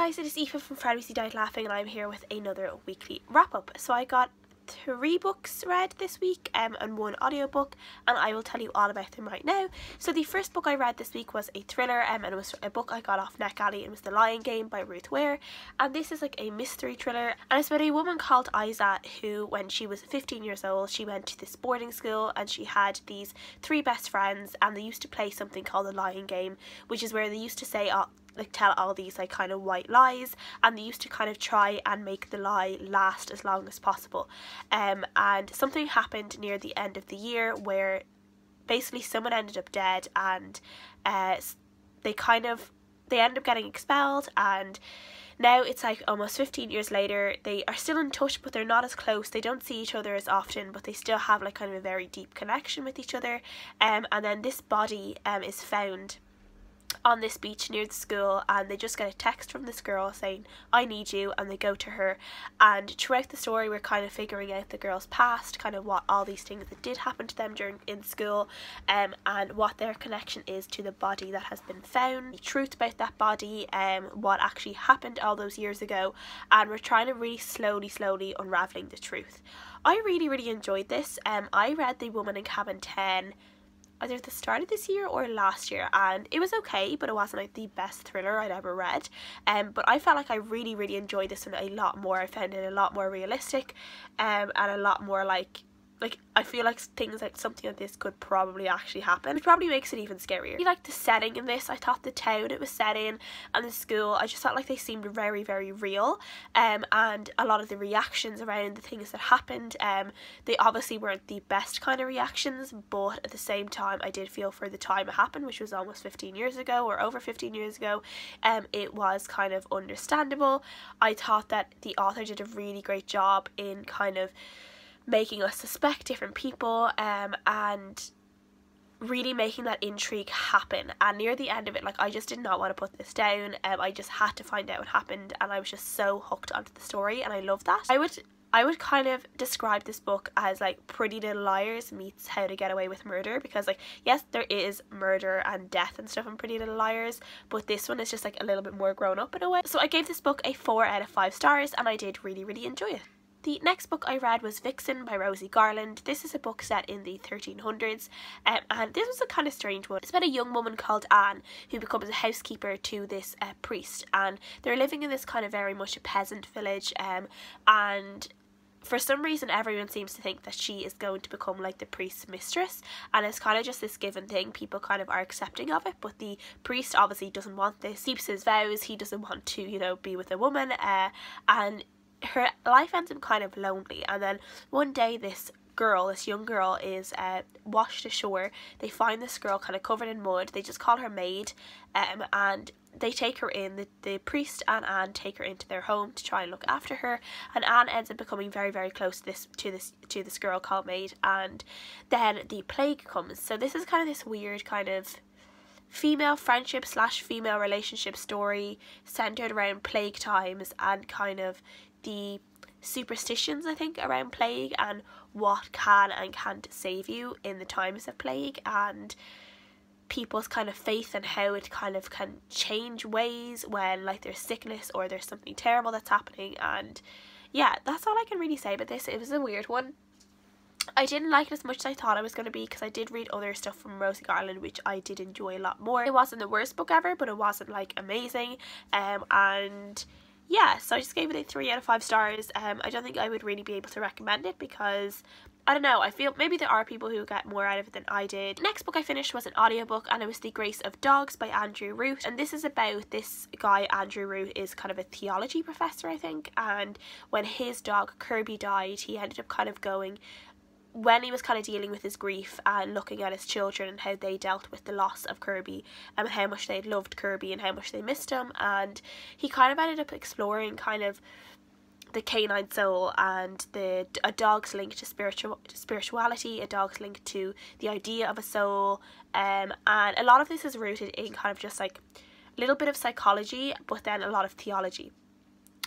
guys, it is Aoife from Friday We Died Laughing, and I'm here with another weekly wrap up. So I got 3 books read this week and 1 audiobook, and I will tell you all about them right now. So the first book I read this week was a thriller, and it was a book I got off NetGalley. It was The Lying Game by Ruth Ware, and this is like a mystery thriller, and it's about a woman called Isa who, when she was 15 years old, she went to this boarding school and she had these 3 best friends, and they used to play something called The Lying Game, which is where they used to say tell all these like kind of white lies, and they used to kind of try and make the lie last as long as possible. And something happened near the end of the year where basically someone ended up dead, and they ended up getting expelled, and now it's like almost 15 years later. They are still in touch, but they're not as close. They don't see each other as often, but they still have like kind of a very deep connection with each other. And then this body is found on this beach near the school, and they just get a text from this girl saying, "I need you," and they go to her. And throughout the story we're kind of figuring out the girl's past, kind of what all these things that did happen to them in school, and what their connection is to the body that has been found, the truth about that body, what actually happened all those years ago, and we're trying to really slowly unraveling the truth. I really enjoyed this. I read The Woman in Cabin 10 either at the start of this year or last year, and it was okay, but it wasn't like the best thriller I'd ever read. But I felt like I really enjoyed this one a lot more. I found it a lot more realistic, and a lot more like I feel like things like something like this could probably actually happen, which probably makes it even scarier. I like the setting in this. I thought the town it was set in and the school, I just felt like they seemed very real, and a lot of the reactions around the things that happened, they obviously weren't the best kind of reactions, but at the same time I did feel for the time it happened, which was almost 15 years ago or over 15 years ago. It was kind of understandable. I thought that the author did a really great job in kind of making us suspect different people, and really making that intrigue happen. And near the end of it, like, I just did not want to put this down. I just had to find out what happened, and I was just so hooked onto the story, and I love that. I would kind of describe this book as like Pretty Little Liars meets How to Get Away with Murder, because like, yes, there is murder and death and stuff in Pretty Little Liars, but this one is just like a little bit more grown up in a way. So I gave this book a 4 out of 5 stars, and I did really enjoy it. The next book I read was Vixen by Rosie, Garland. This is a book set in the 1300s, and this was a kind of strange one. It's about a young woman called Anne who becomes a housekeeper to this priest, and they're living in this kind of very much a peasant village, and for some reason everyone seems to think that she is going to become like the priest's mistress, and it's kind of just this given thing. People kind of are accepting of it, but the priest obviously doesn't want this. He keeps his vows. He doesn't want to, you know, be with a woman, and her life ends up kind of lonely. And then one day this young girl is washed ashore. They find this girl kind of covered in mud. They just call her Maid, and they take her in. The priest and Anne take her into their home to try and look after her, and Anne ends up becoming very close to this girl called Maid. And then the plague comes. So this is kind of this weird kind of female friendship / female relationship story centered around plague times, and kind of the superstitions, I think, around plague and what can and can't save you in the times of plague, and people's kind of faith and how it kind of can change ways when like there's sickness or there's something terrible that's happening. And yeah, that's all I can really say about this. It was a weird one. I didn't like it as much as I thought I was going to be, because I did read other stuff from Rosie Garland which I did enjoy a lot more. It wasn't the worst book ever, but it wasn't like amazing, and yeah, so I just gave it a 3 out of 5 stars. I don't think I would really be able to recommend it, because I don't know, I feel maybe there are people who get more out of it than I did. The next book I finished was an audiobook, and it was The Grace of Dogs by Andrew Root, and this is about this guy. Andrew Root is kind of a theology professor, I think, and when his dog Kirby died, he ended up kind of going, when he was kind of dealing with his grief and looking at his children and how they dealt with the loss of Kirby, and how much they loved Kirby and how much they missed him, and he kind of ended up exploring kind of the canine soul and a dog's link to spirituality, a dog's link to the idea of a soul, and a lot of this is rooted in kind of just like a little bit of psychology, but then a lot of theology.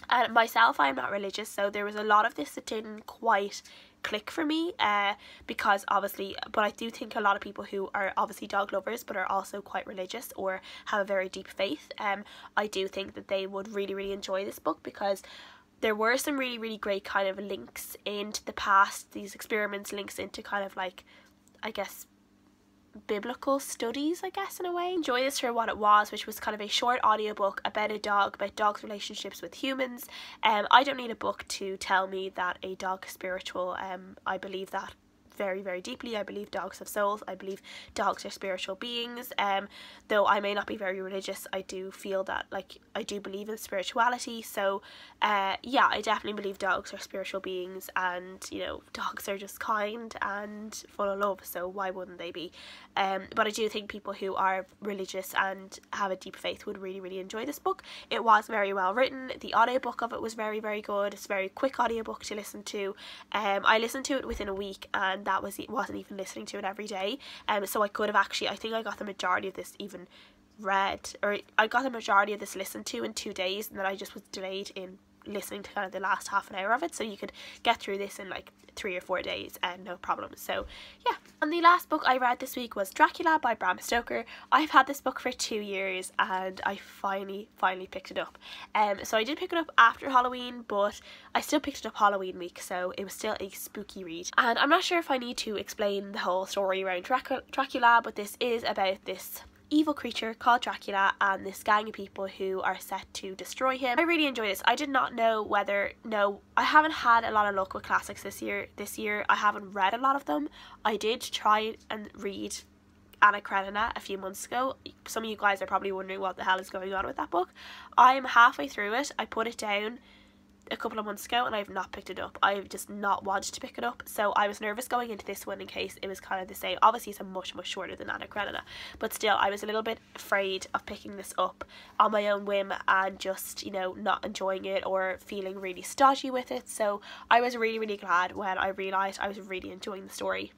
And myself, I'm not religious, so there was a lot of this that didn't quite click for me, because obviously, but I do think a lot of people who are obviously dog lovers but are also quite religious or have a very deep faith, I do think that they would really enjoy this book, because there were some really great kind of links into the past, these experiments, links into kind of like, I guess, biblical studies, I guess, in a way. Enjoy this for what it was, which was kind of a short audiobook about a dog, about dogs' relationships with humans. I don't need a book to tell me that a dog is spiritual. I believe that very deeply. I believe dogs have souls. I believe dogs are spiritual beings. Though I may not be very religious, I do feel that, like, I do believe in spirituality. So yeah, I definitely believe dogs are spiritual beings, and you know, dogs are just kind and full of love, so why wouldn't they be? But I do think people who are religious and have a deep faith would really enjoy this book. It was very well written. The audiobook of it was very good. It's a very quick audiobook to listen to. I listened to it within a week, and that wasn't even listening to it every day. So I could have actually, I think I got the majority of this even read, or I got the majority of this listened to in 2 days, and then I just was delayed in listening to kind of the last half an hour of it, so you could get through this in like 3 or 4 days and no problem. So yeah. And the last book I read this week was Dracula by Bram Stoker. I've had this book for 2 years and I finally picked it up. So I did pick it up after Halloween, but I still picked it up Halloween week, so it was still a spooky read. And I'm not sure if I need to explain the whole story around Dracula, but this is about this evil creature called Dracula and this gang of people who are set to destroy him. I really enjoy this. I did not know whether, no, I haven't had a lot of luck with classics this year. I haven't read a lot of them. I did try and read Anna Karenina a few months ago. Some of you guys are probably wondering what the hell is going on with that book. I'm halfway through it. I put it down a couple of months ago and I've not picked it up. I've just not wanted to pick it up, so I was nervous going into this one in case it was kind of the same. Obviously it's a much shorter than Anna Karenina, but still I was a little bit afraid of picking this up on my own whim and just, you know, not enjoying it or feeling really stodgy with it. So I was really glad when I realised I was really enjoying the story.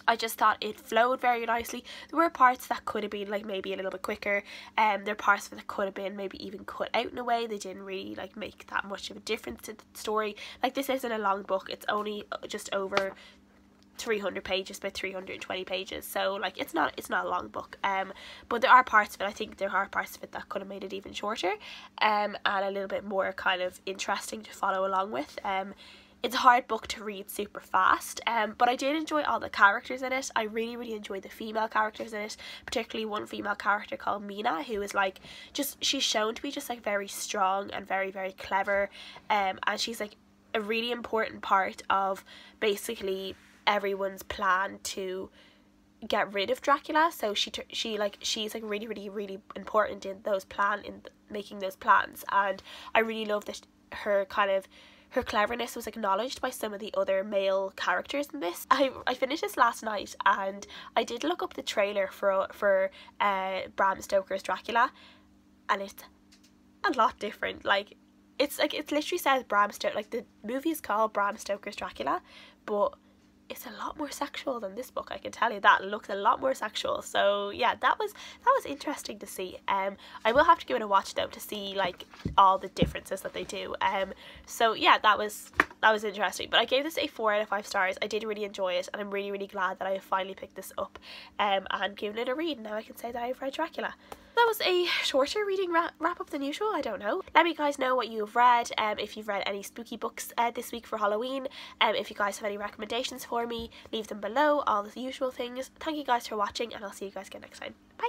I just thought it flowed very nicely. There were parts that could have been like maybe a little bit quicker, there are parts that could have been maybe even cut out in a way. They didn't really like make that much of a difference to the story. Like, this isn't a long book, it's only just over 300 pages, about 320 pages, so like it's not a long book, but there are parts of it, I think there are parts of it that could have made it even shorter, and a little bit more kind of interesting to follow along with. It's a hard book to read super fast, but I did enjoy all the characters in it. I really enjoyed the female characters in it, particularly one female character called Mina, who is like, just, she's shown to be just like very strong and very she and she's like a really important part of basically everyone's plan to get rid of Dracula. So she's like really important in making those plans, and I really love that her cleverness was acknowledged by some of the other male characters in this. I finished this last night and I did look up the trailer for Bram Stoker's Dracula, and it's a lot different. Like, it literally says Bram Stoker, like the movie is called Bram Stoker's Dracula, but it's a lot more sexual than this book, I can tell you that. It looks a lot more sexual. So yeah, that was interesting to see. I will have to give it a watch though to see like all the differences that they do. So yeah, that was interesting. But I gave this a 4 out of 5 stars. I did really enjoy it, and I'm really glad that I have finally picked this up and given it a read. Now I can say that I've read Dracula. That was a shorter reading wrap up than usual, I don't know. Let me guys know what you've read, if you've read any spooky books this week for Halloween. If you guys have any recommendations for me, leave them below, all the usual things. Thank you guys for watching, and I'll see you guys again next time. Bye!